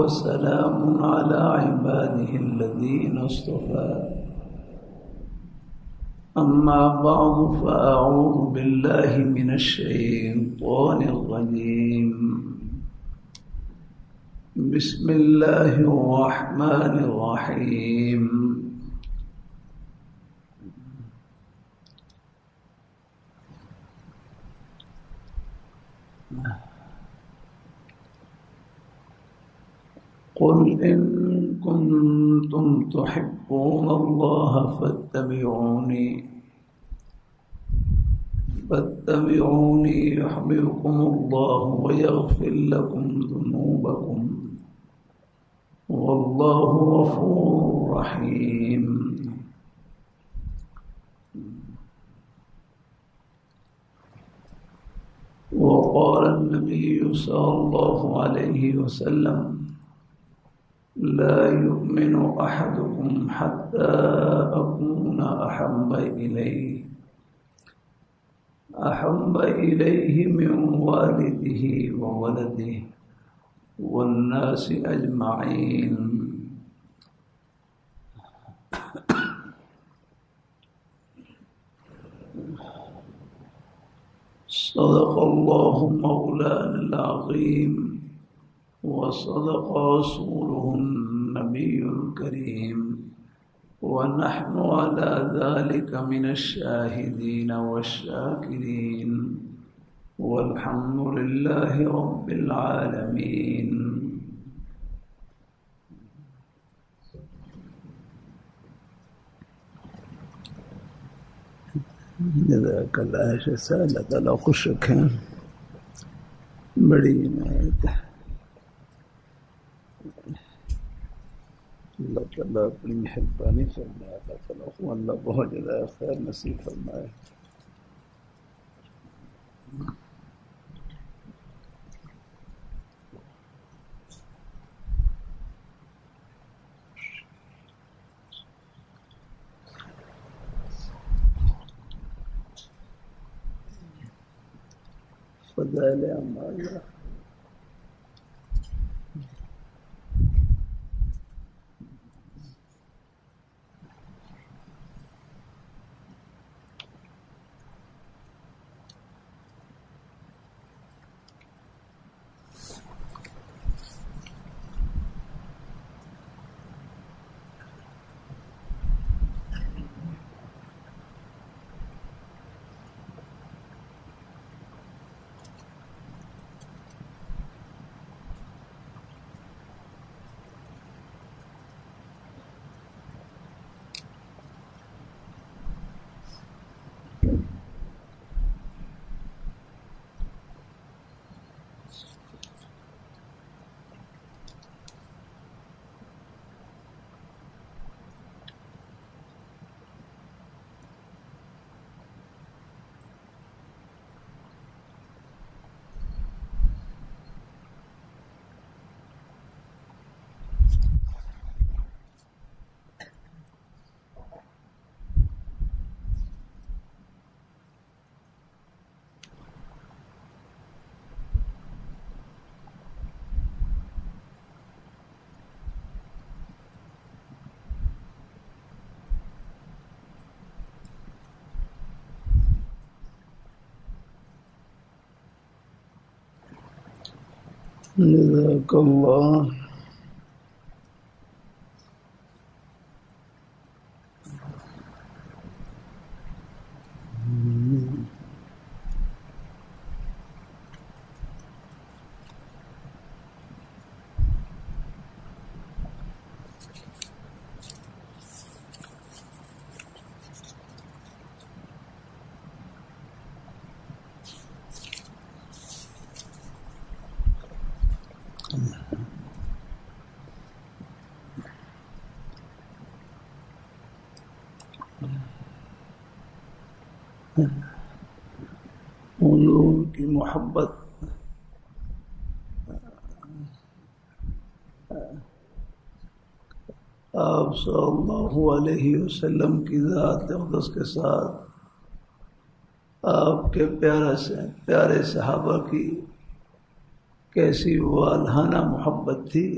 وسلام على عباده الذين اصطفى أما بعد فأعوذ بالله من الشيطان الرجيم بسم الله الرحمن الرحيم قل إن كنتم تحبون الله فاتبعوني يحببكم الله ويغفر لكم ذنوبكم والله غفور رحيم. وقال النبي صلى الله عليه وسلم لا يؤمن أحدكم حتى أكون أحب إليه من والده وولده والناس أجمعين. صدق الله مولانا العظيم وصدق رسوله النبي الكريم ونحن على ذلك من الشاهدين والشاكرين والحمد لله رب العالمين. جزاک اللہ اللہ تعالیٰ خوش رکھیں. بڑی عنایت ہے اللہ تعالیٰ اپنی مہربانی فرمائے. اللہ تعالیٰ کو اللہ بہت زیادہ خیر نصیب فرمائے. فضائل اعمال جزاک اللہ. حضور کی محبت آپ صلی اللہ علیہ وسلم کی ذات اقدس کے ساتھ آپ کے پیارے صحابہ کی کیسی والہانہ محبت تھی،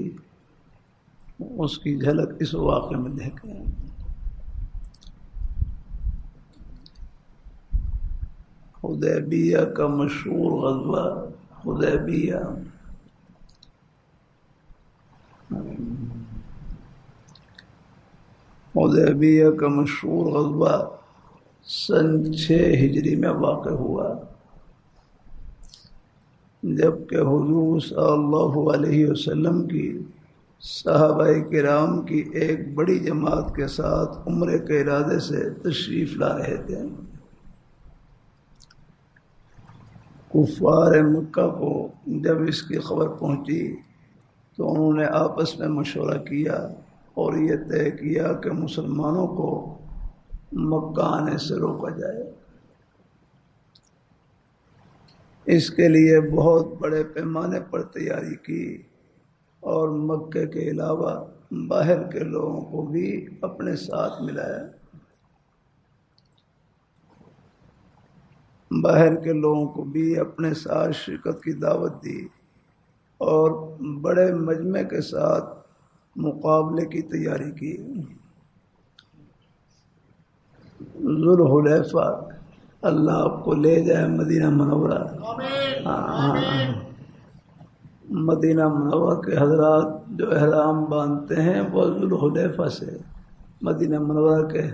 اس کی جھلک اس واقعے میں دیکھیں۔ حدیبیہ کا مشہور غزوہ حدیبیہ، حدیبیہ کا مشہور غزوہ سن 6 ہجری میں واقع ہوا، جبکہ حضور صلی اللہ علیہ وسلم کی صحابہ کرام کی ایک بڑی جماعت کے ساتھ عمرے کے ارادے سے تشریف لا رہے تھے۔ کفار مکہ کو جب اس کی خبر پہنچی تو انہوں نے آپس میں مشورہ کیا اور یہ طے کیا کہ مسلمانوں کو مکہ آنے سے روکا جائے۔ اس کے لیے بہت بڑے پیمانے پر تیاری کی اور مکے کے علاوہ باہر کے لوگوں کو بھی اپنے ساتھ ملایا۔ باہر کے لوگوں کو بھی اپنے ساتھ شرکت کی دعوت دی اور بڑے مجمع کے ساتھ مقابلے کی تیاری کی۔ ذوالحلیفہ، اللہ آپ کو لے جائے مدینہ منورہ۔ مدینہ منورہ کے حضرات جو احرام باندھتے ہیں وہ ذوالحلیفہ سے، مدینہ منورہ کے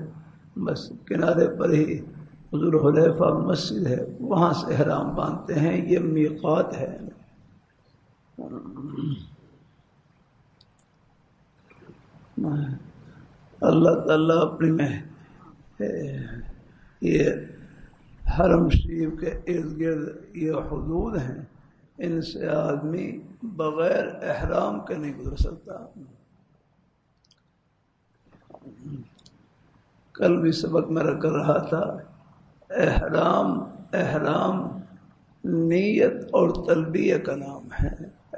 بس کنارے پر ہی ذوالحلیفہ مسجد ہے، وہاں سے احرام باندھتے ہیں، یہ میقات ہے۔ اللہ تعالیٰ اپنی میں یہ حرم شریف کے ارد گرد یہ حدود ہیں، ان سے آدمی بغیر احرام کے نہیں گزر سکتا۔ کل بھی سبق میرا کر رہا تھا، احرام نیت اور تلبیہ کا نام ہے۔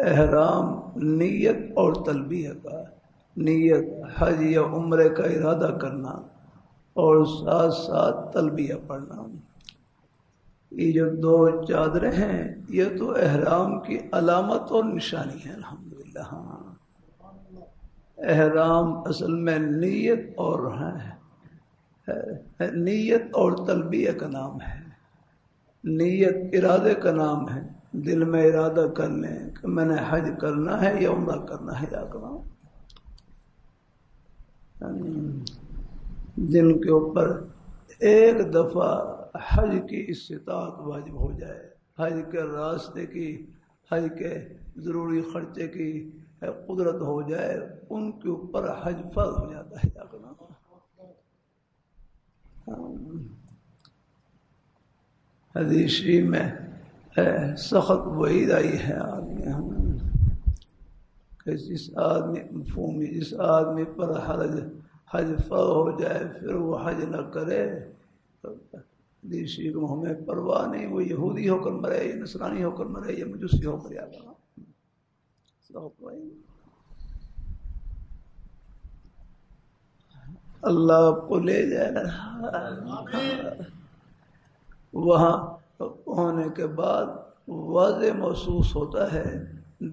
احرام نیت اور تلبیہ کا، نیت حج یا عمرے کا ارادہ کرنا اور ساتھ ساتھ تلبیہ پڑھنا۔ یہ جو 2 چادریں ہیں یہ تو احرام کی علامت اور نشانی ہے۔ الحمدللہ، ہاں، احرام اصل میں نیت اور تلبیہ کا نام ہے۔ نیت ارادے کا نام ہے، دل میں ارادہ کر لیں کہ میں نے حج کرنا ہے یا عمرہ کرنا ہے یا کرنا۔ جن کے اوپر ایک دفعہ حج کی استطاعت واجب ہو جائے، حج کے راستے کی، حج کے ضروری خرچے کی قدرت ہو جائے، ان کے اوپر حج فرض ہو جاتا ہے۔ کیا کرنا؟ حدیث شریف میں سخت وعید آئی ہے آدمی کہ جس آدمی پر حج فرض ہو جائے پھر وہ حج نہ کرے، حدیث شریف کو ہمیں پرواہ نہیں، وہ یہودی ہو کر مرے یا نصرانی ہو کر مرے یا مجوسی ہو کر، یا اللہ آپ کو لے جائے۔ وہاں ہونے کے بعد واضح محسوس ہوتا ہے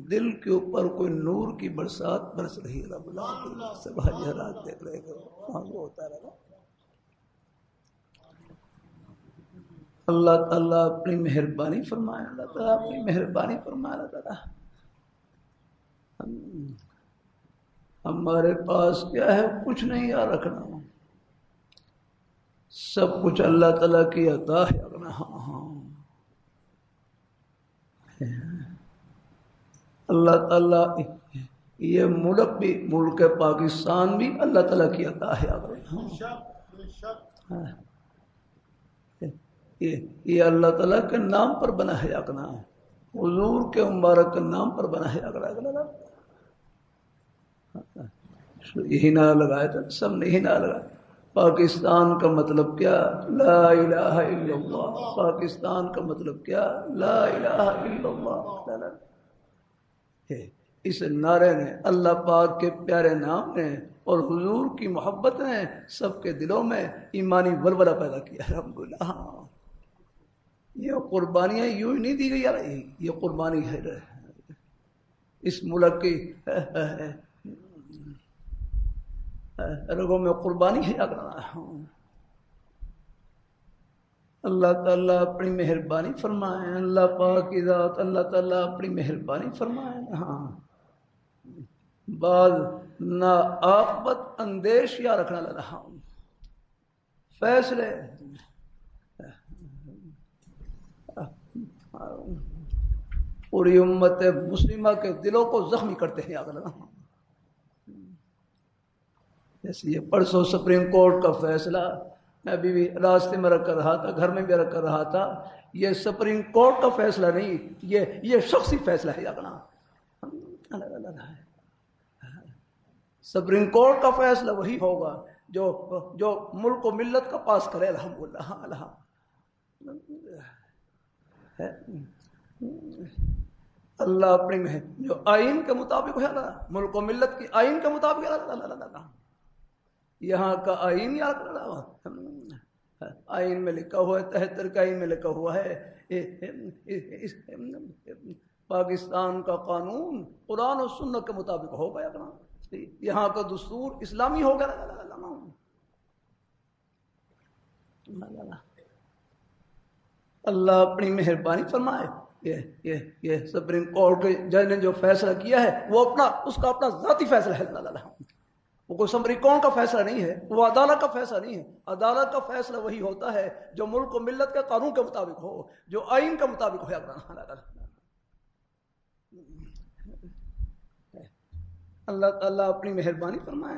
دل کے اوپر کوئی نور کی برسات برس رہی ہے۔ رب اللہ سب حجرات دیکھ رہے گا، وہاں وہ ہوتا رہا۔ اللہ تعالیٰ اپنی مہربانی فرمائے، اللہ تعالیٰ اپنی مہربانی فرمائے۔ اللہ تعالیٰ ہمارے پاس کیا ہے؟ کچھ نہیں یاد رکھنا، سب کچھ اللہ تعالیٰ کی عطا ہے۔ اللہ تعالیٰ یہ ملک بھی، ملک پاکستان بھی اللہ تعالیٰ کی عطا ہے۔ یہ اللہ تعالیٰ کے نام پر بنا ہے، حضور کے مبارک کے نام پر بنا ہے۔ یہی نعرہ لگایا تھا، سب نے یہی نعرہ لگایا۔ پاکستان کا مطلب کیا؟ لا الہ الا اللہ۔ پاکستان کا مطلب کیا؟ لا الہ الا اللہ۔ اس نعرے نے، اللہ پاک کے پیارے نام نے اور حضور کی محبت نے سب کے دلوں میں ایمانی ولولہ پیدا کیا۔ الحمدللہ۔ یہ قربانیاں یوں ہی نہیں دی گئی یار، یہ قربانی ہے اس ملک کی رگوں میں قربانی ہے۔ اللہ تعالیٰ اپنی مہربانی فرمائے، اللہ پاک کی ذات اللہ تعالیٰ اپنی مہربانی فرمائے۔ ہاں بعض ناعاقبت اندیشیاں رکھنا لگا، ہاں فیصلے پوری امت مسلمہ کے دلوں کو زخمی کرتے ہیں۔ جیسے یہ پرسوں سپریم کورٹ کا فیصلہ، میں بھی راستے میں رکھ کر رہا تھا، گھر میں بھی رکھ کر رہا تھا، یہ سپریم کورٹ کا فیصلہ نہیں، یہ شخصی فیصلہ ہے۔ سپریم کورٹ کا فیصلہ وہی ہوگا جو ملک و ملت کا پاس کرے۔ الحمدللہ۔ اللہ اپنی جو آئین کے مطابق ہے، ملک و ملت کی آئین کے مطابق ہے۔ یہاں کا آئین یاد، آئین میں لکھا ہوا ہے، 73 کا آئین میں لکھا ہوا ہے پاکستان کا قانون قرآن و سنت کے مطابق ہوگا۔ یہاں کا دستور اسلامی ہوگا۔ اللہ اپنی مہربانی فرمائے۔ یہ سپریم کورٹ کے جج نے جو فیصلہ کیا ہے وہ اس کا اپنا ذاتی فیصلہ ہے۔ وہ کوئی سپریم کورٹ کا فیصلہ نہیں ہے، وہ عدالت کا فیصلہ نہیں ہے۔ عدالت کا فیصلہ وہی ہوتا ہے جو ملک و ملت کے قانون کے مطابق ہو، جو آئین کے مطابق ہو۔ اللہ تعالیٰ اپنی مہربانی فرمائے۔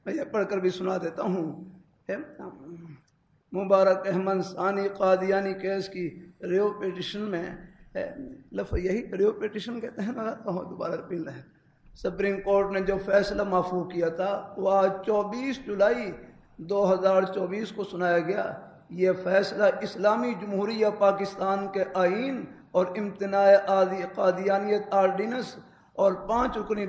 میں یہ پڑھ کر بھی سنا دیتا ہوں۔ مبارک احمد ثانی قادیانی کیس کی ریو پیٹیشن میں، یہی ریو پیٹیشن کہتے ہیں، دوبارہ پڑھ لیں۔ سپریم کورٹ نے جو فیصلہ معفو کیا تھا وہ آج 24 جولائی 2024 کو سنایا گیا۔ یہ فیصلہ اسلامی جمہوریہ پاکستان کے آئین اور امتناع قادیانیت آرڈیننس اور 5 رکنی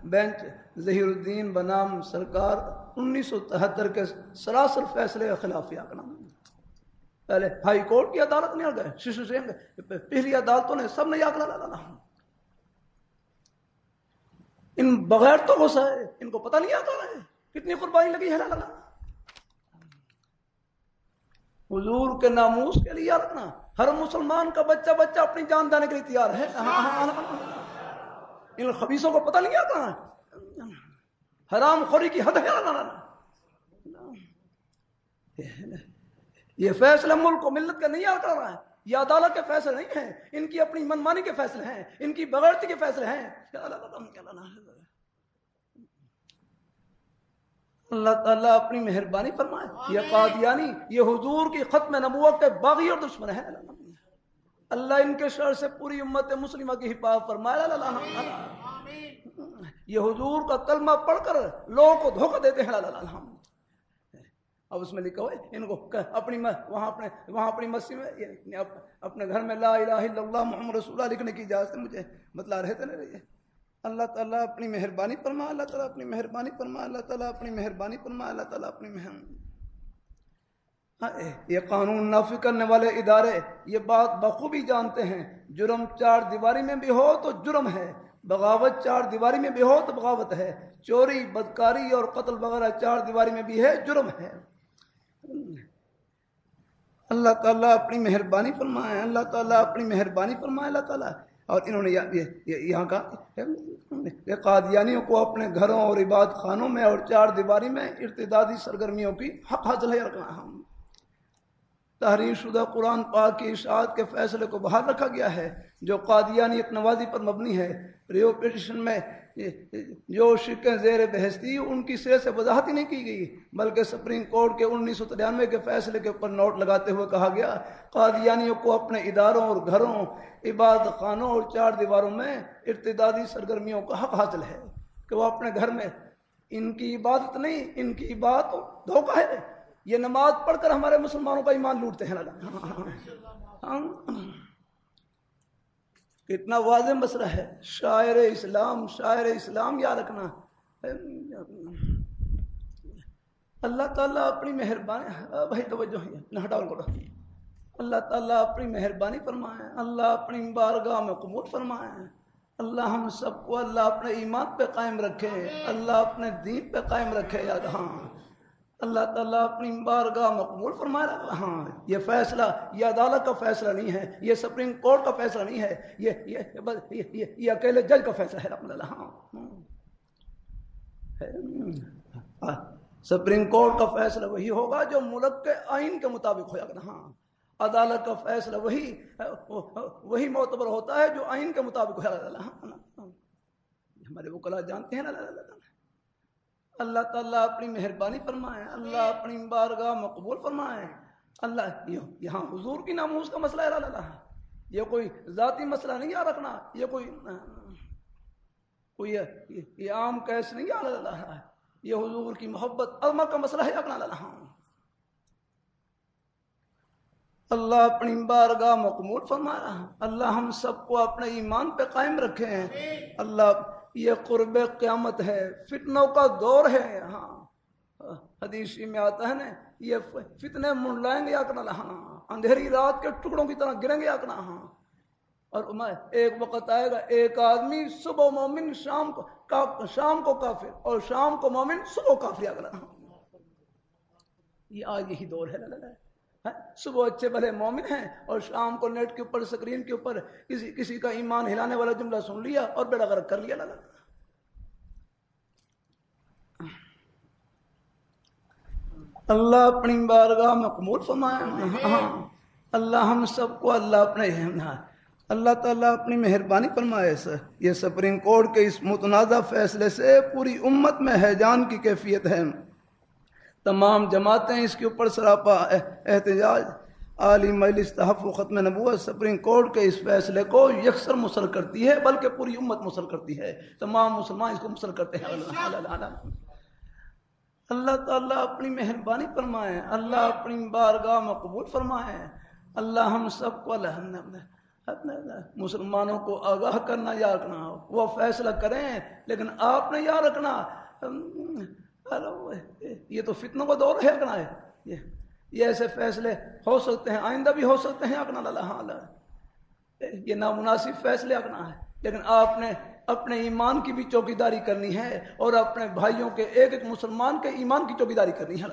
بینچ ظہیر الدین بنام سرکار 1973 کے سراسر فیصلے کے خلاف نام۔ پہلے ہائی کورٹ کی عدالت نے آ گئے، ششو سنگھ، پہلی عدالتوں نے سب نے یاد لانا۔ ان بغیر تو غصہ ہے، ان کو پتہ نہیں آتا ہے کتنی قربانی لگی ہے۔ حضور کے ناموس کے لیے رکھنا، ہر مسلمان کا بچہ اپنی جان دینے کے لیے تیار ہے۔ ان خبیثوں کو پتہ نہیں آتا حرام خوری کی حد ہے۔ یہ فیصلہ ملک و ملت کا نہیں کر رہا ہے، یہ عدالت کے فیصلے نہیں ہیں، ان کی اپنی منمانی کے فیصلے ہیں، ان کی بغیرتی کے فیصلے ہیں۔ اللہ تعالیٰ اپنی مہربانی فرمائے۔ یہ قادیانی، یہ حضور کی ختم نبوت کے باغی اور دشمن ہیں۔ اللہ ان کے شر سے پوری امت مسلمہ کی حفاظت فرمائے۔ یہ حضور کا کلمہ پڑھ کر لوگوں کو دھوکہ دیتے ہیں۔ اب اس میں لکھا ہوا ہے ان کو وہاں اپنی مسجد میں اپنے گھر میں لا الہ الا اللہ محمد رسول اللہ لکھنے کی اجازت مجھے بتلا رہے تھے نہیں۔ اللہ تعالیٰ اپنی مہربانی فرمائے، اللہ تعالیٰ اپنی مہربانی فرمائے، اللہ تعالیٰ اپنی مہربانی فرمائے، اللہ تعالیٰ اپنی مہربانی۔ یہ قانون نافذ کرنے والے ادارے یہ بات بخوبی جانتے ہیں، جرم 4 دیواری میں بھی ہو تو جرم ہے، بغاوت 4 دیواری میں بھی ہو تو بغاوت ہے، چوری، بدکاری اور قتل وغیرہ 4 دیواری میں بھی ہے، جرم ہے۔ اللہ تعالیٰ اپنی مہربانی فرمائے، اللہ تعالیٰ اپنی مہربانی فرمائے، اللہ تعالیٰ۔ اور انہوں نے یہاں کا قادیانیوں کو اپنے گھروں اور عبادت خانوں میں اور 4 دیواری میں ارتدادی سرگرمیوں کی حق حاصل ہے رکھنا۔ تحریر شدہ قرآن پاک کی اشاعت کے فیصلے کو بحال رکھا گیا ہے جو قادیانیت نوازی پر مبنی ہے۔ ریو پیٹیشن میں جو شکیں زیر بحث تھی ان کی سرے سے وضاحت ہی نہیں کی گئی، بلکہ سپریم کورٹ کے 1993 کے فیصلے کے اوپر نوٹ لگاتے ہوئے کہا گیا قادیانیوں کو اپنے اداروں اور گھروں، عبادت خانوں اور 4 دیواروں میں ارتدادی سرگرمیوں کا حق حاصل ہے کہ وہ اپنے گھر میں، ان کی عبادت نہیں، ان کی عبادت دھوکہ ہے۔ یہ نماز پڑھ کر ہمارے مسلمانوں کا ایمان لوٹتے ہیں۔ کتنا واضح مسئلہ ہے. شاعر اسلام یاد رکھنا. اللہ تعالیٰ اپنی مہربانی بھائی توجہ نہ ہٹاؤ کو. اللہ تعالیٰ اپنی مہربانی فرمائے, اللہ اپنی بارگاہ میں قبول فرمائے. اللہ ہم سب کو اللہ اپنے ایمان پہ قائم رکھے, اللہ اپنے دین پہ قائم رکھے. یاد ہاں اللہ تعالیٰ اپنی بارگاہ میں قبول فرمائے. ہاں یہ فیصلہ یہ عدالت کا فیصلہ نہیں ہے, یہ سپریم کورٹ کا فیصلہ نہیں ہے, یہ اکیلے جج کا فیصلہ ہے. ہاں سپریم کورٹ کا فیصلہ وہی ہوگا جو ملک کے آئین کے مطابق ہوگا. ہاں عدالت کا فیصلہ وہی معتبر ہوتا ہے جو آئین کے مطابق ہوگا. ہمارے وکلا جانتے ہیں نا. اللہ تعالیٰ اپنی مہربانی فرمائے, اللہ اپنی بارگاہ میں قبول فرمائے. اللہ یہاں حضور کی ناموس کا مسئلہ ہے. یہ کوئی ذاتی مسئلہ نہیں یاد رکھنا, یہ کوئی یہ عام کیس نہیں یاد رکھنا ہے, یہ حضور کی محبت عظمت کا مسئلہ ہے. اللہ اپنی بارگاہ میں قبول فرمایا. اللہ ہم سب کو اپنے ایمان پہ قائم رکھے ہیں. اللہ یہ قرب قیامت ہے, فتنوں کا دور ہے. ہاں حدیث میں آتا ہے نا, یہ فتنے منڈلائیں گے اکنا. ہاں اندھیری رات کے ٹکڑوں کی طرح گریں گے اکنا. ہاں اور ایک وقت آئے گا, ایک آدمی صبح مومن شام کو کافر, اور شام کو مومن صبح کافر اکنا. یہ آج یہی دور ہے. صبح اچھے بھلے مومن ہیں, اور شام کو نیٹ کے اوپر سکرین کے اوپر کسی کا ایمان ہلانے والا جملہ سن لیا اور بیڑا غرق کر لیا. اللہ اپنی بارگاہ میں قبول فرمائے. اللہ ہم سب کو اللہ تعالیٰ اپنی مہربانی فرمائے. یہ سپریم کورٹ کے اس متنازع فیصلے سے پوری امت میں ہیجان کی کیفیت ہے. تمام جماعتیں اس کے اوپر سراپا احتجاج. عالی مجلس تحفظ ختم نبوت سپریم کورٹ کے اس فیصلے کو یکسر مسر کرتی ہے, بلکہ پوری امت مسر کرتی ہے. تمام مسلمان اس کو مسر کرتے ہیں. اللہ تعالیٰ اپنی مہربانی فرمائے, اللہ اپنی بارگاہ میں قبول فرمائے. اللہ ہم سب کو مسلمانوں کو آگاہ کرنا یاد رکھنا. وہ فیصلہ کریں, لیکن آپ نے یاد رکھنا یہ تو فتنوں کا دور ہے. یہ ایسے فیصلے ہو سکتے ہیں, آئندہ بھی ہو سکتے ہیں. یہ نامناسب فیصلے ہے, لیکن آپ نے اپنے ایمان کی بھی چوکیداری کرنی ہے, اور اپنے بھائیوں کے ایک ایک مسلمان کے ایمان کی چوکیداری کرنی ہے.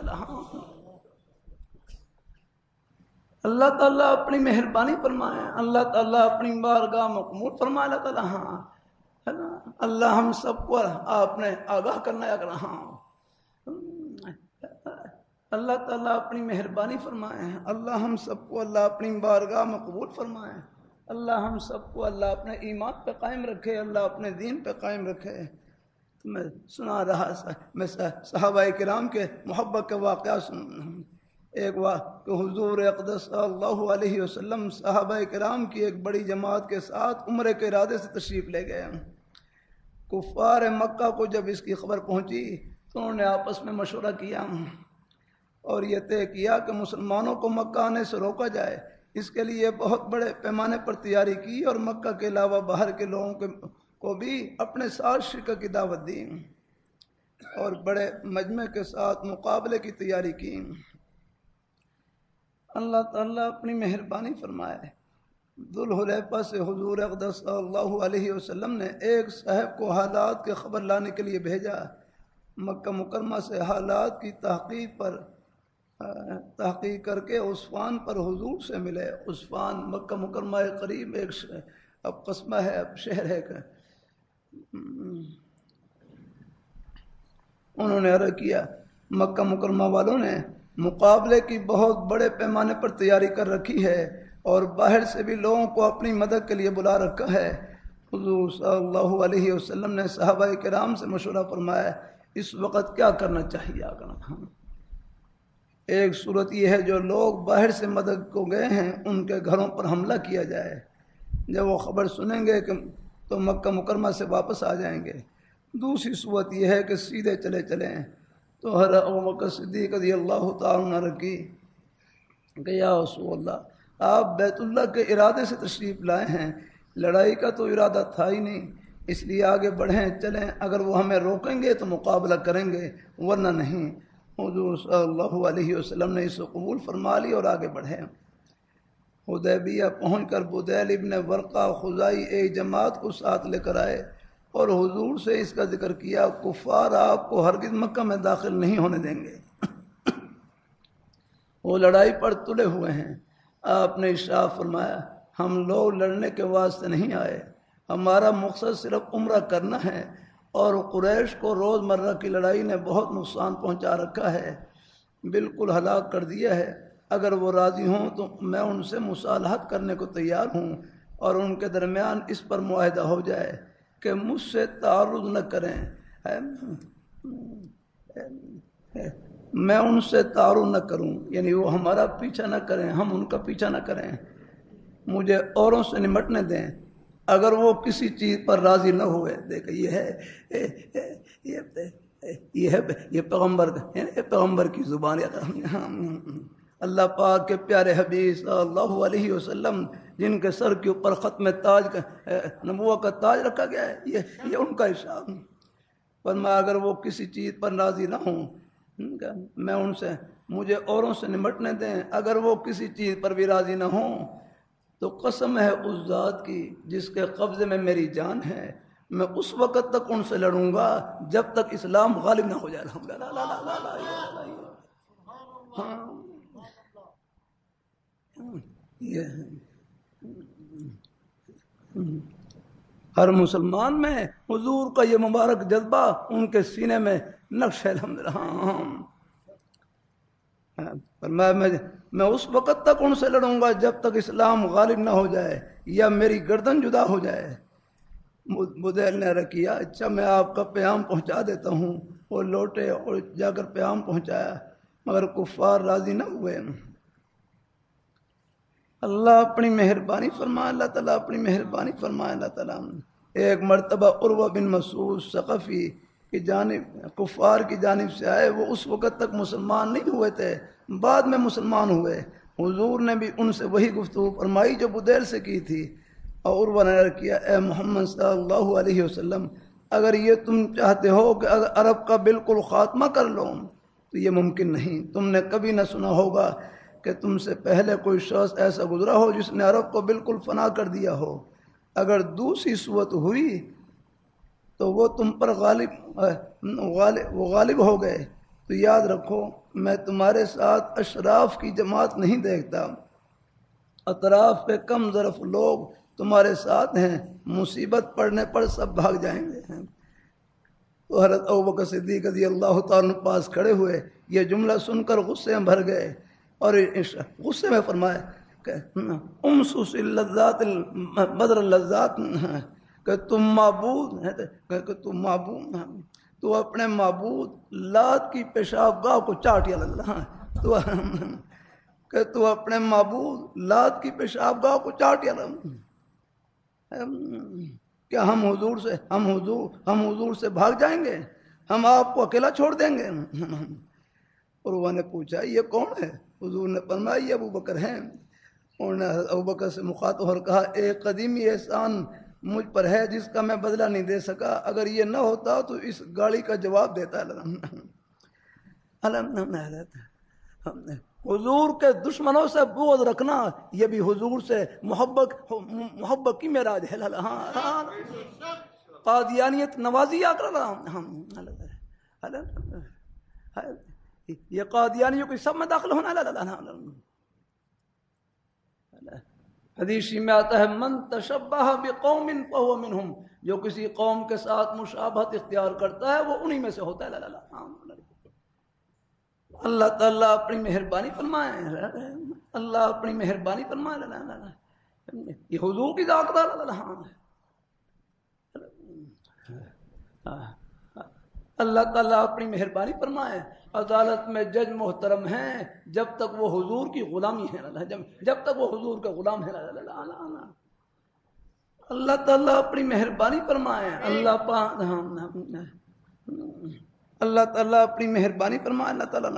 اللہ تعالیٰ اپنی مہربانی فرمائے. اللہ تعالیٰ اپنی بارگاہ میں قبول فرمائے. اللہ تعالیٰ اللہ ہم سب کو آپ نے آگاہ کرنا ہے. اللہ تعالیٰ اپنی مہربانی فرمائے. اللہ ہم سب کو اللہ اپنی بارگاہ میں قبول فرمائے. اللہ ہم سب کو اللہ اپنے ایمان پہ قائم رکھے, اللہ اپنے دین پہ قائم رکھے. تو میں سنا رہا میں صحابہ کرام کے محبت کے واقعہ سن. ایک کہ حضور اقدس صلی اللہ علیہ وسلم صحابہ کرام کی ایک بڑی جماعت کے ساتھ عمرے کے ارادے سے تشریف لے گئے. کفار مکہ کو جب اس کی خبر پہنچی تو انہوں نے آپس میں مشورہ کیا اور یہ طے کیا کہ مسلمانوں کو مکہ آنے سے روکا جائے. اس کے لیے بہت بڑے پیمانے پر تیاری کی, اور مکہ کے علاوہ باہر کے لوگوں کو بھی اپنے ساتھ شرکت کی دعوت دی, اور بڑے مجمع کے ساتھ مقابلے کی تیاری کی. اللہ تعالیٰ اپنی مہربانی فرمائے. ذوالحلیفہ سے حضور اقدس صلی اللہ علیہ وسلم نے ایک صاحب کو حالات کی خبر لانے کے لیے بھیجا. مکہ مکرمہ سے حالات کی تحقیق کر کے عثفان پر حضور سے ملے. عثفان مکہ مکرمہ قریب ایک اب قصبہ ہے, اب شہر ہے. انہوں نے عرض کیا مکہ مکرمہ والوں نے مقابلے کی بہت بڑے پیمانے پر تیاری کر رکھی ہے, اور باہر سے بھی لوگوں کو اپنی مدد کے لیے بلا رکھا ہے. حضور صلی اللہ علیہ وسلم نے صحابہ کرام سے مشورہ فرمایا اس وقت کیا کرنا چاہیے. ایک صورت یہ ہے جو لوگ باہر سے مدد کو گئے ہیں ان کے گھروں پر حملہ کیا جائے. جب وہ خبر سنیں گے کہ تو مکہ مکرمہ سے واپس آ جائیں گے. دوسری صورت یہ ہے کہ سیدھے چلے چلیں. تو حضرت ابوبکر صدیق رضی اللہ تعالیٰ عنہ رکی کہ یا رسول اللہ آپ بیت اللہ کے ارادے سے تشریف لائے ہیں, لڑائی کا تو ارادہ تھا ہی نہیں، اس لیے آگے بڑھیں چلیں، اگر وہ ہمیں روکیں گے تو مقابلہ کریں گے ورنہ نہیں۔ حضور صلی اللہ علیہ وسلم نے اس کو قبول فرما لی اور آگے بڑھے۔ حدیبیہ پہنچ کر بدیل ابن ورقہ خزائی ایک جماعت کو ساتھ لے کر آئے اور حضور سے اس کا ذکر کیا، کفار آپ کو ہرگز مکہ میں داخل نہیں ہونے دیں گے، وہ لڑائی پر تلے ہوئے ہیں۔ آپ نے ارشاد فرمایا ہم لوگ لڑنے کے واسطے نہیں آئے، ہمارا مقصد صرف عمرہ کرنا ہے، اور قریش کو روز مرہ کی لڑائی نے بہت نقصان پہنچا رکھا ہے، بالکل ہلاک کر دیا ہے۔ اگر وہ راضی ہوں تو میں ان سے مصالحت کرنے کو تیار ہوں، اور ان کے درمیان اس پر معاہدہ ہو جائے کہ مجھ سے تعارض نہ کریں، میں ان سے تعارض نہ کروں، یعنی وہ ہمارا پیچھا نہ کریں، ہم ان کا پیچھا نہ کریں، مجھے اوروں سے نمٹنے دیں۔ اگر وہ کسی چیز پر راضی نہ ہوئے، دیکھ یہ پیغمبر کی زبان، اللہ پاک کے پیارے حبیب صلی اللہ علیہ وسلم جن کے سر کے اوپر ختم تاج نبوت کا تاج رکھا گیا ہے، یہ ان کا ارشاد۔ فرمایا اگر وہ کسی چیز پر راضی نہ ہوں، میں ان سے، مجھے اوروں سے نمٹنے دیں، اگر وہ کسی چیز پر بھی راضی نہ ہوں تو قسم ہے اس ذات کی جس کے قبضے میں میری جان ہے، میں اس وقت تک ان سے لڑوں گا جب تک اسلام غالب نہ ہو جائے۔ ہر مسلمان میں حضور کا یہ مبارک جذبہ ان کے سینے میں نقش ہے، الحمدللہ۔ میں اس وقت تک ان سے لڑوں گا جب تک اسلام غالب نہ ہو جائے یا میری گردن جدا ہو جائے۔ بدیل نے رکھیا، اچھا میں آپ کا پیام پہنچا دیتا ہوں۔ وہ لوٹے اور جا کر پیام پہنچایا، مگر کفار راضی نہ ہوئے۔ اللہ اپنی مہربانی فرمائے، اللہ تعالیٰ اپنی مہربانی فرمائے۔ اللہ تعالیٰ ایک مرتبہ عروہ بن مسعود ثقفی کی جانب، کفار کی جانب سے آئے، وہ اس وقت تک مسلمان نہیں ہوئے تھے، بعد میں مسلمان ہوئے۔ حضور نے بھی ان سے وہی گفتگو فرمائی جو بدیل سے کی تھی، اور عروہ نے کیا، اے محمد صلی اللہ علیہ وسلم، اگر یہ تم چاہتے ہو کہ عرب کا بالکل خاتمہ کر لو تو یہ ممکن نہیں۔ تم نے کبھی نہ سنا ہوگا کہ تم سے پہلے کوئی شخص ایسا گزرا ہو جس نے عرب کو بالکل فنا کر دیا ہو۔ اگر دوسری صورت ہوئی تو وہ تم پر غالب ہو گئے تو یاد رکھو میں تمہارے ساتھ اشراف کی جماعت نہیں دیکھتا، اطراف کے کم ظرف لوگ تمہارے ساتھ ہیں، مصیبت پڑنے پر سب بھاگ جائیں گے۔ تو حضرت ابوبکر صدیق رضی اللہ تعالیٰ پاس کھڑے ہوئے، یہ جملہ سن کر غصے میں بھر گئے اور غصے میں فرمایا کہ امسس اللذات بدر اللذات، کہ تم معبود ہے، کہ تم معبود، تو اپنے معبود لات کی پیشاب گاہ کو چاٹ یا تو کہ تو اپنے معبود لات کی پیشاب گاہ کو چاٹ یا کیا ہم حضور سے بھاگ جائیں گے؟ ہم آپ کو اکیلا چھوڑ دیں گے؟ عروہ نے پوچھا یہ کون ہے؟ حضور نے فرمایا یہ ابوبکر ہیں۔ انہوں نے ابوبکر سے مخاطب اور کہا ایک قدیمی احسان مجھ پر ہے جس کا میں بدلہ نہیں دے سکا، اگر یہ نہ ہوتا تو اس گاڑی کا جواب دیتا۔ حضور کے دشمنوں سے بغض رکھنا یہ بھی حضور سے محبت کی معراج ہے۔ قادیانیت نوازی یہ قادیانیوں کی سب میں داخل ہونا۔ حدیث میں آتا ہے من تشبہ بقوم فہو منہم، جو کسی قوم کے ساتھ مشابہت اختیار کرتا ہے وہ انہی میں سے ہوتا ہے۔ اللہ تعالیٰ اپنی مہربانی فرمائے، اللہ اپنی مہربانی فرمائے۔ یہ حضور کی ذات اللہ تعالیٰ اپنی مہربانی فرمائے۔ عدالت میں جج محترم ہیں جب تک وہ حضور کی غلامی ہے، جب تک وہ حضور کا غلام ہے۔ اللہ تعالیٰ اپنی مہربانی فرمائے، اللہ تعالیٰ اپنی مہربانی فرمائے۔ اللہ تعالیٰ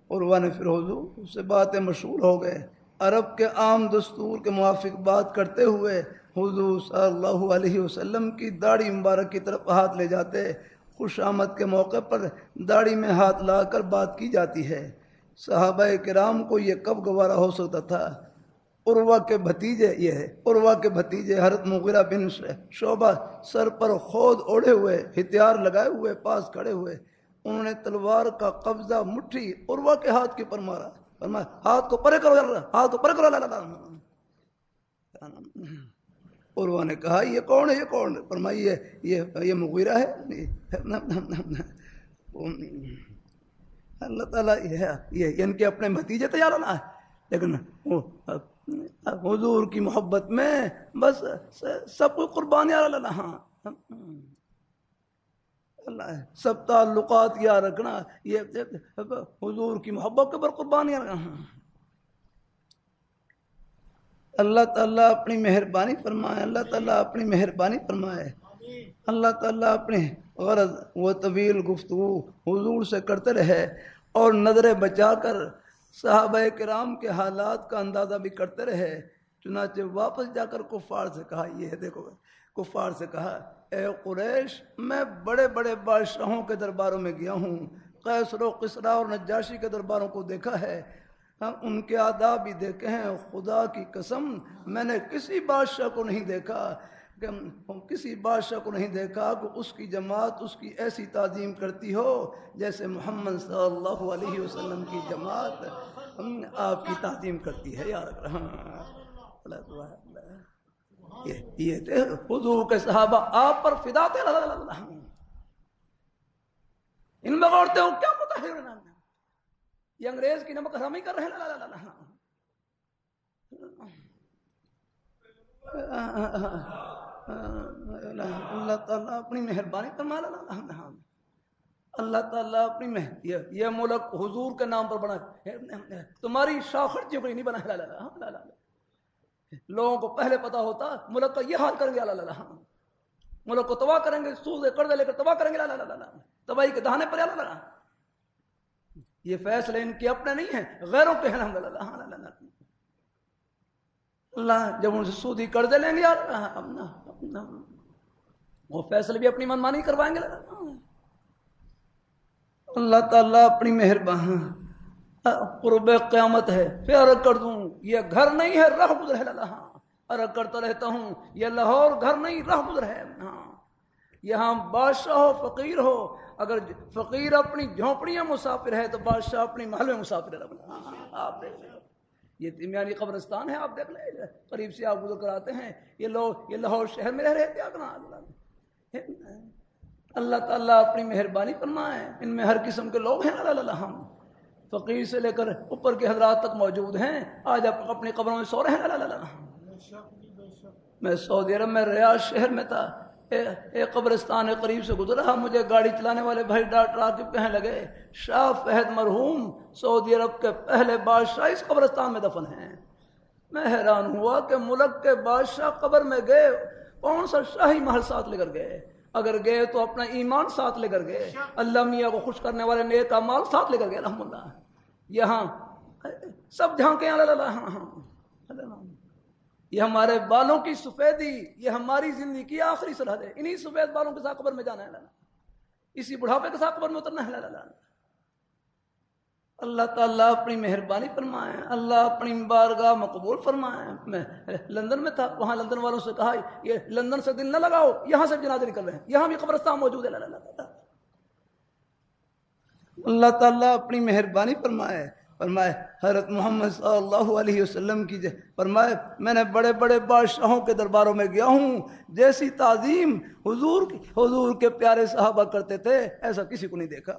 عروہ نے پھر حضور سے باتیں مشہور ہو گئے عرب کے عام دستور کے موافق بات کرتے ہوئے حضور صلی اللہ علیہ وسلم کی داڑھی مبارک کی طرف ہاتھ لے جاتے۔ خوش آمد کے موقع پر داڑھی میں ہاتھ لا کر بات کی جاتی ہے۔ صحابہ کرام کو یہ کب گوارا ہو سکتا تھا؟ عروہ کے بھتیجے، یہ ہے عروہ کے بھتیجے حضرت مغیرہ بن شعبہ سر پر خود اوڑھے ہوئے، ہتھیار لگائے ہوئے پاس کھڑے ہوئے، انہوں نے تلوار کا قبضہ مٹھی عروہ کے ہاتھ کے پر مارا، فرمایا ہاتھ کو پرے کرو، ہاتھ کو پرے کرو۔ عروہ نے کہا یہ کون ہے، یہ کون ہے؟ فرمایا یہ مغیرہ ہے۔ اللہ تعالیٰ یہ ان کے اپنے بھتیجے تیار ہونا ہے، لیکن حضور کی محبت میں بس سب کو قربانیاں اللہ، اللہ سب تعلقات یاد رکھنا، یہ حضور کی محبت کے پر قربانیاں رکھنا۔ اللہ تعالیٰ اپنی مہربانی فرمائے، اللہ تعالیٰ اپنی مہربانی فرمائے، اللہ تعالیٰ اپنے غرض و طویل گفتگو حضور سے کرتے رہے اور نظریں بچا کر صحابہ کرام کے حالات کا اندازہ بھی کرتے رہے۔ چنانچہ واپس جا کر کفار سے کہا، یہ دیکھو کفار سے کہا اے قریش، میں بڑے بڑے بادشاہوں کے درباروں میں گیا ہوں، قیصر و کسریٰ اور نجاشی کے درباروں کو دیکھا ہے، ان کے آداب بھی دیکھے ہیں، خدا کی قسم میں نے کسی بادشاہ کو نہیں دیکھا کہ اس کی جماعت اس کی ایسی تعظیم کرتی ہو جیسے محمد صلی اللہ علیہ وسلم کی جماعت آپ کی تعظیم کرتی ہے۔ یار یہ تھے حضور کے صحابہ، آپ پر فدا تھے، ان میں عورتیں ہوں کیا متحر، یہ انگریز کی نمک حرامی کر رہے ہیں۔ اللہ تعالیٰ اپنی مہربانی فرما، اللہ تعالیٰ اپنی یہ ملک حضور کے نام پر بنا، تمہاری شاخرچیوں کو نہیں بنا۔ لوگوں کو پہلے پتا ہوتا ملک کا یہ حال کریں گے، اللہ ملک کو تباہ کریں گے، سود قرض لے کر تباہ کریں گے، تباہی کے دہانے پر اللہ۔ یہ فیصلے ان کے اپنے نہیں ہیں، غیروں کے ہیں۔ اللہ جب ان سے سودی قرضے لیں گے یار، وہ فیصلے بھی اپنی منمانی کروائیں گے۔ اللہ تعالیٰ اپنی مہربانی، قرب قیامت ہے پھر عرض کر دوں، یہ گھر نہیں ہے راہ گزر ہے، عرض کرتا رہتا ہوں یہ لاہور گھر نہیں راہ گزر ہے۔ یہاں بادشاہ ہو فقیر ہو، اگر فقیر اپنی جھونپڑیاں مسافر ہے تو بادشاہ اپنی محل میں مسافر ہے۔ آپ دیکھ لیں، یہ تیمیانی قبرستان ہے، آپ دیکھ لیں، قریب سے آپ گزر کر آتے ہیں، یہ لاہور شہر میں رہ رہے تھے۔ اللہ تعالیٰ اپنی مہربانی فرمائے، ان میں ہر قسم کے لوگ ہیں، اللہ فقیر سے لے کر اوپر کے حضرات تک موجود ہیں، آج آپ اپنی قبروں میں سو رہے ہیں۔ اللہ میں سعودی عرب میں ریاض شہر میں تھا، ایک قبرستان قریب سے گزرا، مجھے گاڑی چلانے والے بھائی ڈاکٹر عاقب کہنے لگے شاہ فہد مرحوم سعودی عرب کے پہلے بادشاہ اس قبرستان میں دفن ہیں۔ میں حیران ہوا کہ ملک کے بادشاہ قبر میں گئے، کون سا شاہی محل ساتھ لے کر گئے؟ اگر گئے تو اپنا ایمان ساتھ لے کر گئے، اللہ میاں کو خوش کرنے والے نیک اعمال ساتھ لے کر گئے۔ الحمدللہ یہاں سب جھانکیں، یہ ہمارے بالوں کی سفیدی، یہ ہماری زندگی کی آخری سرحد ہے، انہی سفید بالوں کے ساتھ قبر میں جانا ہے، اسی بڑھاپے کے ساتھ قبر میں اترنا ہے۔ اللہ تعالیٰ اپنی مہربانی فرمائے، اللہ اپنی بارگاہ مقبول فرمائے۔ میں لندن میں تھا، وہاں لندن والوں سے کہا یہ لندن سے دل نہ لگاؤ، یہاں سے جنازے نکل رہے ہیں، یہاں بھی قبرستان موجود ہے۔ اللہ تعالیٰ اپنی مہربانی فرمائے۔ فرمائے حضرت محمد صلی اللہ علیہ وسلم کی فرمائے میں نے بڑے بڑے بادشاہوں کے درباروں میں گیا ہوں، جیسی تعظیم حضور کے پیارے صحابہ کرتے تھے ایسا کسی کو نہیں دیکھا۔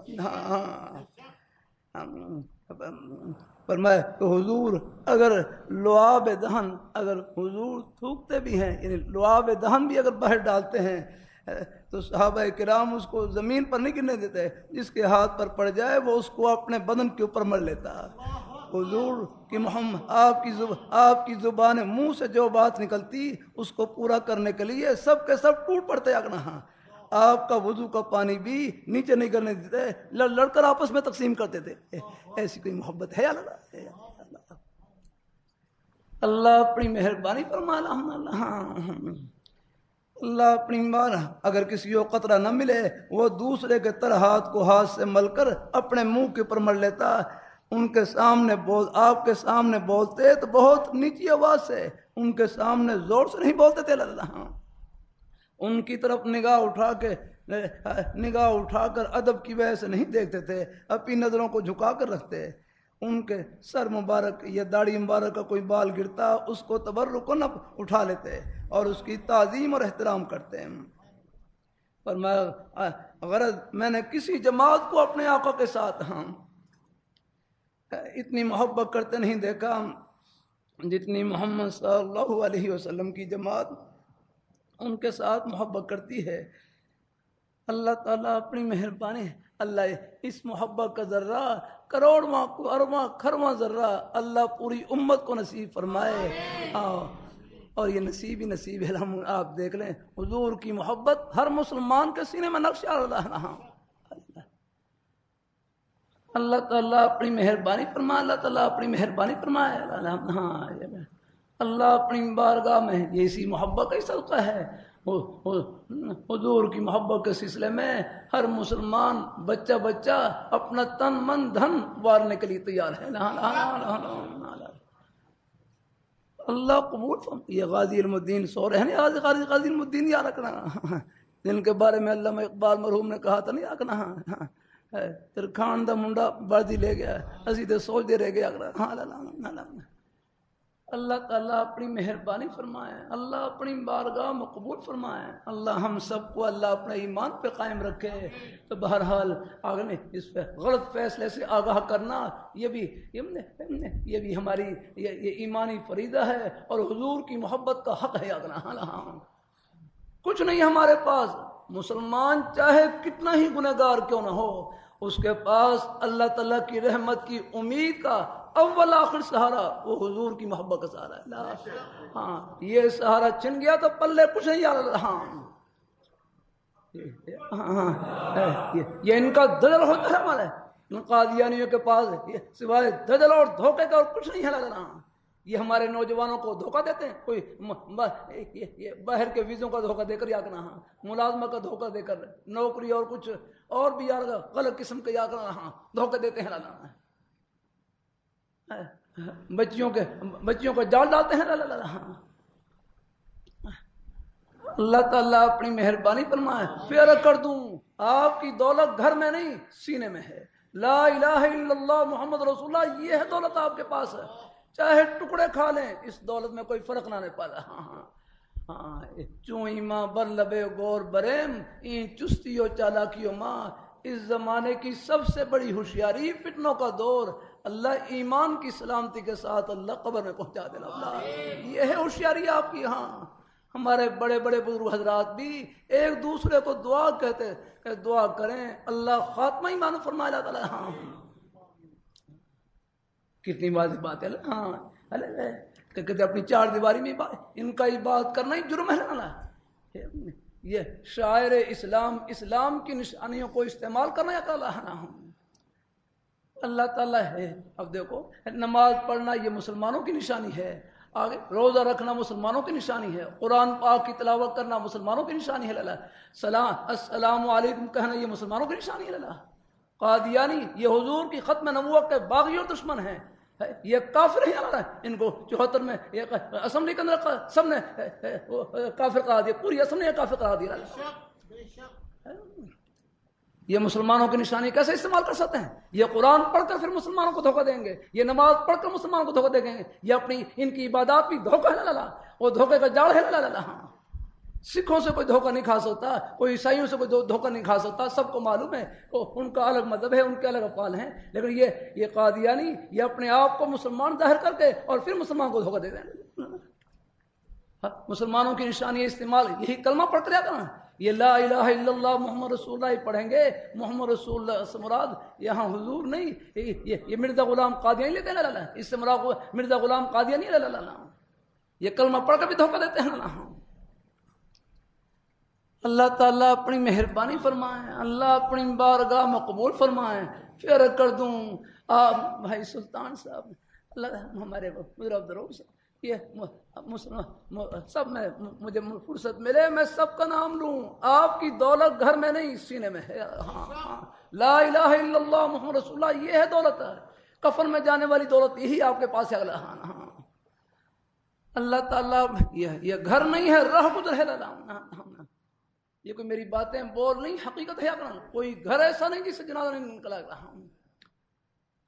فرمائے تو حضور اگر لعاب دہن، اگر حضور تھوکتے بھی ہیں، یعنی لعاب دہن بھی اگر باہر ڈالتے ہیں تو صحابہ کرام اس کو زمین پر نہیں گرنے دیتے، جس کے ہاتھ پر پڑ جائے وہ اس کو اپنے بدن کے اوپر مر لیتا۔ حضور کی محمد آپ کی زبان منہ سے جو بات نکلتی اس کو پورا کرنے کے لیے سب کے سب ٹوٹ پڑتے اگنا۔ آپ کا وضو کا پانی بھی نیچے نہیں کرنے دیتے، لڑ کر آپس میں تقسیم کرتے تھے۔ ایسی کوئی محبت ہے اللہ؟ اللہ اپنی مہربانی فرما اللہ اپنی بار اگر کسی کو قطرہ نہ ملے وہ دوسرے کے تر ہاتھ کو ہاتھ سے مل کر اپنے منہ کے اوپر مل لیتا. ان کے سامنے آپ کے سامنے بولتے تو بہت نیچی آواز سے، ان کے سامنے زور سے نہیں بولتے تھے اللہ. ان کی طرف نگاہ اٹھا کر ادب کی وجہ سے نہیں دیکھتے تھے، اپنی نظروں کو جھکا کر رکھتے. ان کے سر مبارک یا داڑھی مبارک کا کوئی بال گرتا اس کو تبرک نہ اٹھا لیتے اور اس کی تعظیم اور احترام کرتے ہیں. پر غرض میں نے کسی جماعت کو اپنے آقا کے ساتھ اتنی محبت کرتے نہیں دیکھا جتنی محمد صلی اللہ علیہ وسلم کی جماعت ان کے ساتھ محبت کرتی ہے. اللہ تعالیٰ اپنی مہربانی اللہ اس محبت کا ذرہ کروڑواں ارواں کھرواں ذرہ اللہ پوری امت کو نصیب فرمائے. اور یہ نصیب ہی نصیب ہے. آپ دیکھ لیں حضور کی محبت ہر مسلمان کے سینے میں نقش آ رہا. اللہ تعالیٰ اپنی مہربانی فرمائے. اللہ تعالیٰ اپنی مہربانی فرمائے. اللہ اپنی بارگاہ میں یہ اسی محبت کا ہی صدقہ ہے. حضور کی محبت کے سلسلے میں ہر مسلمان بچہ اپنا تن من دھن وارنے کے لیے تیار ہے. اللہ قبول. یہ غازی علم الدین سو رہے ہیں. غازی علم الدین یاد رکھنا جن کے بارے میں علامہ اقبال مرحوم نے کہا تھا نہیں رکھنا تیرے کھان دا منڈا بردی لے گیا اسی تے سوچ دے رہ گیا. اللہ تعالیٰ اپنی مہربانی فرمائے. اللہ اپنی بارگاہ میں قبول فرمائے. اللہ ہم سب کو اللہ اپنے ایمان پہ قائم رکھے. تو بہرحال آگے اس پہ غلط فیصلے سے آگاہ کرنا یہ بھی ہماری یہ ایمانی فریضہ ہے اور حضور کی محبت کا حق ہے. کچھ نہیں ہمارے پاس. مسلمان چاہے کتنا ہی گنہگار کیوں نہ ہو اس کے پاس اللہ تعالیٰ کی رحمت کی امید کا اول آخر سہارا وہ حضور کی محبت کا سہارا ہے. یہ سہارا چھن گیا تو پلے کچھ نہیں یاد رہا. یہ ان کا دجل ہوتا ہے ہمارے ان قادیانیوں کے پاس سوائے دجل اور دھوکے کا اور کچھ نہیں ہے رہا. یہ ہمارے نوجوانوں کو دھوکہ دیتے ہیں. کوئی باہر کے ویزوں کا دھوکہ دے کر یا کرنا ملازمہ کا دھوکہ دے کر نوکری اور کچھ اور بھی یار غلط قسم کے یا کرنا دھوکہ دیتے ہیں. بچیوں کو جال ڈالتے ہیں. اللہ تعالیٰ اپنی مہربانی فرمائے. پھر کر دوں آپ کی دولت گھر میں نہیں سینے میں ہے. لا الہ الا اللہ محمد رسول اللہ یہ ہے دولت آپ کے پاس ہے. چاہے ٹکڑے کھا لیں اس دولت میں کوئی فرق نہ پالا. چوئی ماں بر لبے گور بریم این چستیو چالاکیو ماں. اس زمانے کی سب سے بڑی ہوشیاری فتنوں کا دور اللہ ایمان کی سلامتی کے ساتھ اللہ قبر میں پہنچا دینا. یہ ہے ہوشیاری آپ کی. ہمارے بڑے بڑے بزرگ حضرات بھی ایک دوسرے کو دعا کہتے کہ دعا کریں اللہ خاتمہ ایمان فرمائے. اللہ تعالیٰ کتنی واضح بات ہے. کہتے اپنی چار دیواری میں ان کا بات کرنا ہی جرم ہے. یہ شاعر اسلام کی نشانیوں کو استعمال کرنا یا اللہ تعالیٰ ہے. اب دیکھو نماز پڑھنا یہ مسلمانوں کی نشانی ہے. آگے روزہ رکھنا مسلمانوں کی نشانی ہے. قرآن پاک کی تلاوت کرنا مسلمانوں کی نشانی ہے. السلام علیکم کہنا یہ مسلمانوں کی نشانی ہے. قادیانی یہ حضور کی ختم نبوت کے باغی اور دشمن ہیں. یہ کافر ہیں. ان کو 74 میں اسمبلی کے اندر سب نے کافر قرار دیا. پوری اسمبلی نے کافر قرار دیا. یہ مسلمانوں کی نشانی کیسے استعمال کر سکتے ہیں؟ یہ قرآن پڑھ کر پھر مسلمانوں کو دھوکہ دیں گے. یہ نماز پڑھ کر مسلمانوں کو دھوکہ دیں گے. یہ اپنی ان کی عبادات بھی دھوکہ ہے. وہ دھوکے کا جاڑ ہے. سکھوں سے کوئی دھوکہ نہیں کھا سکتا. کوئی عیسائیوں سے کوئی دھوکہ نہیں کھا سکتا. سب کو معلوم ہے ان کا الگ مذہب ہے, ان کے الگ افعال ہیں. لیکن یہ قادیانی یہ اپنے آپ کو مسلمان ظاہر کر کے اور پھر مسلمان کو دھوکہ دے دیں. مسلمانوں کی نشانی استعمال یہی کلمہ پڑھتے رہا کرنا. یہ لا الہ الا اللہ محمد رسول اللہ پڑھیں گے. محمد رسول اللہ سے مراد یہاں حضور نہیں, یہ مرزا غلام قادیانی لیتے ہیں. اس سے مراد مرزا غلام قادیانی. یہ کلمہ پڑھ کر بھی دھوکہ دیتے ہیں. اللہ تعالیٰ اپنی مہربانی فرمائے. اللہ اپنی بارگاہ میں قبول فرمائے. پھر کر دوں آپ بھائی سلطان صاحب اللہ ہمارے عبدالروف صاحب سب میں مجھے فرصت ملے میں سب کا نام لوں. آپ کی دولت گھر میں نہیں سینے میں ہے. ہاں لا الہ الا اللہ محمد رسول اللہ یہ ہے دولت ہے. کفن میں جانے والی دولت یہی آپ کے پاس ہے. ہاں اللہ تعالیٰ یہ گھر نہیں ہے راہ گزر ہے. یہ کوئی میری باتیں بول نہیں حقیقت ہے. کوئی گھر ایسا نہیں جس سے جنازہ نہیں نکلا.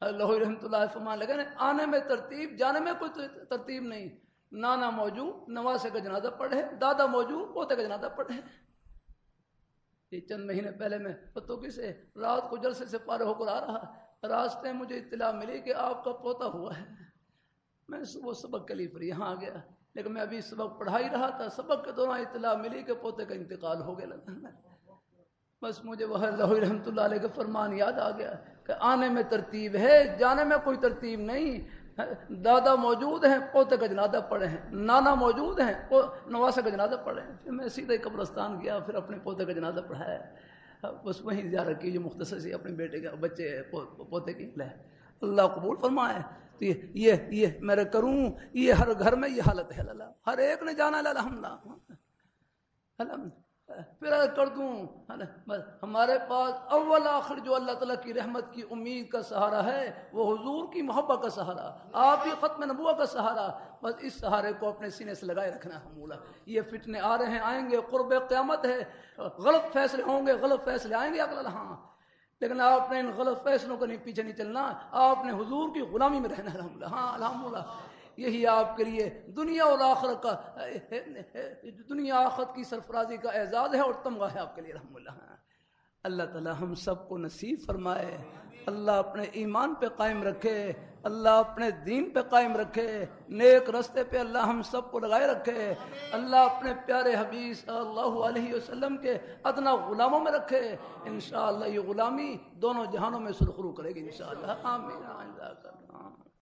اللہ رحمۃ اللہ فرمان لگے آنے میں ترتیب جانے میں کوئی ترتیب نہیں. نانا موجود نواسے کا جنازہ پڑھے, دادا موجود پوتے کا جنازہ پڑھے. یہ چند مہینے پہلے میں پتوکی سے رات کو جلسے سے پارے ہو کر آ رہا, راستے مجھے اطلاع ملی کہ آپ کا پوتا ہوا ہے. میں صبح سبق کے لیے پھر یہاں آ گیا, لیکن میں ابھی سبق پڑھا ہی رہا تھا. سبق کے دوران اطلاع ملی کہ پوتے کا انتقال ہو گیا. بس مجھے وہ اللہ رحمۃ اللہ علیہ کا فرمان یاد آ گیا کہ آنے میں ترتیب ہے جانے میں کوئی ترتیب نہیں. دادا موجود ہیں پوتے کا جنازہ پڑھے ہیں, نانا موجود ہیں نواسے کا جنازہ پڑھے ہیں. پھر میں سیدھے قبرستان گیا, پھر اپنے پوتے کا جنازہ پڑھایا. بس وہیں زیارت کی جو مختصر سی اپنے بیٹے کا بچے پوتے کی لے. اللہ قبول فرمائے. تو یہ میرے کروں یہ ہر گھر میں یہ حالت ہے. اللہ ہر ایک نے جانا ہے. الحمد پھر کر دوں ہمارے پاس اول آخر جو اللہ تعالیٰ کی رحمت کی امید کا سہارا ہے وہ حضور کی محبت کا سہارا, آپ ہی ختم نبوت کا سہارا. بس اس سہارے کو اپنے سینے سے لگائے رکھنا ہے. مولا یہ فتنے آ رہے ہیں آئیں گے, قرب قیامت ہے, غلط فیصلے ہوں گے, غلط فیصلے آئیں گے. ہاں لیکن آپ نے ان غلط فیصلوں کو نہیں پیچھے نہیں چلنا, آپ نے حضور کی غلامی میں رہنا. الحمدللہ ہاں الحمدللہ یہی آپ کے لیے دنیا اور آخرت کا دنیا آخرت کی سرفرازی کا اعزاز ہے اور تمغہ ہے آپ کے لیے. الحمدللہ اللہ تعالی ہم سب کو نصیب فرمائے. اللہ اپنے ایمان پہ قائم رکھے, اللہ اپنے دین پہ قائم رکھے, نیک رستے پہ اللہ ہم سب کو لگائے رکھے. اللہ اپنے پیارے حبیب صلی اللہ علیہ وسلم کے ادنا غلاموں میں رکھے. انشاءاللہ یہ غلامی دونوں جہانوں میں سرخرو کرے گی انشاءاللہ. آمین.